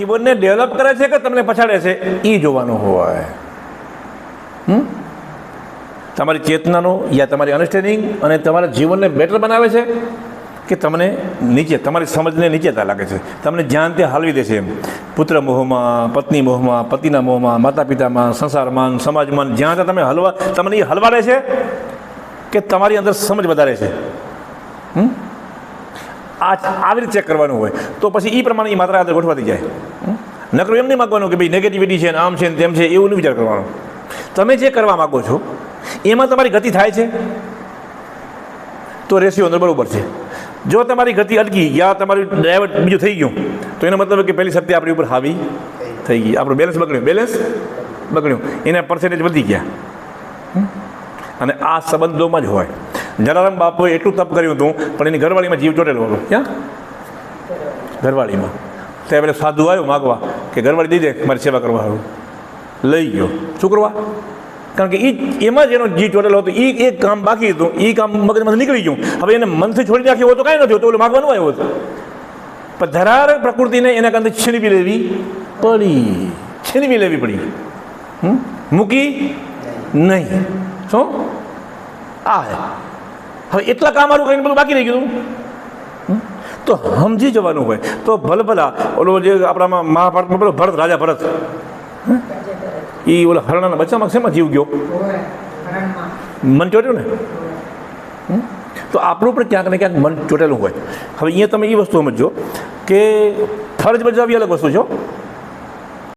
જીવનને ડેવલપ કરે છે કે તમને પછાડે છે એ જોવાનું હોય. તમારી ચેતનાનો યા તમારી અન્ડરસ્ટેન્ડિંગ અને તમારા જીવનને બેટર બનાવે છે કે તમને નીચે તમારી સમજને નીચેતા લાગે છે, તમને જ્યાં ત્યાં હલવી દે છે એમ. પુત્ર મોહમાં, પત્ની મોહમાં, પતિના મોહમાં, માતા પિતામાં, સંસારમાં, સમાજમાં, જ્યાં ત્યાં તમે તમને એ હલવાડે છે કે તમારી અંદર સમજ વધારે છે. આવી રીતે ચેક કરવાનું હોય તો પછી એ પ્રમાણે એ માત્ર આગળ ગોઠવાતી જાય. નકરું એમ નહીં માગવાનું કે ભાઈ નેગેટિવિટી છે ને આમ છે ને તેમ છે, એવું નહીં વિચાર કરવાનો. તમે જે કરવા માગો છો એમાં તમારી ગતિ થાય છે તો રેશિયો અંદર બરાબર છે. જો તમારી ગતિ અટકી યા તમારું ડ્રાઈવર બીજું થઈ ગયું તો એનો મતલબ કે પહેલી શક્તિ આપણી ઉપર હાવી થઈ ગઈ, આપણું બેલેન્સ બગડ્યું, એના પર્સેન્ટેજ વધી ગયા. અને આ સંબંધોમાં જ હોય. જલારામ બાપુએ એટલું તપ કર્યું હતું પણ એની ઘરવાળીમાં જીવ ચોટેલો હતો. ક્યાં? ઘરવાળીમાં. ત્યાં પેલો સાધુ આવ્યો માગવા કે ઘરવાળી દઈ દે મારી સેવા કરવા સારું. લઈ ગયો. શું કરવા? કારણ કે એમાં જ એનો જીવ ચોટેલો હતો. એ એક કામ બાકી હતું, એ કામ મગજમાંથી નીકળી ગયું. હવે એને મનથી છોડી નાખ્યું હોય તો કાંઈ નથી હોતું, ઓલું માગવાનું આવ્યો હતું. પણ ધરાર પ્રકૃતિને એના કારણે છીનવી લેવી પડી. મૂકી નહીં. શું આ હે? હવે એટલા કામ મારું કરીને બધું બાકી રહી ગયું. તો સમજી જવાનું હોય તો ભલા ઓલો જે આપણામાં મહાભારતમાં પેલો રાજા ભરત એ ઓલા હરણાના બચ્ચામાં શેમાં જીવ ગયો? મન ચોટ્યું ને. તો આપણું પણ ક્યાંક ને ક્યાંક મન ચોટેલું હોય. હવે અહીંયા તમે એ વસ્તુ સમજો કે ફરજ બજાવવી અલગ વસ્તુ છો,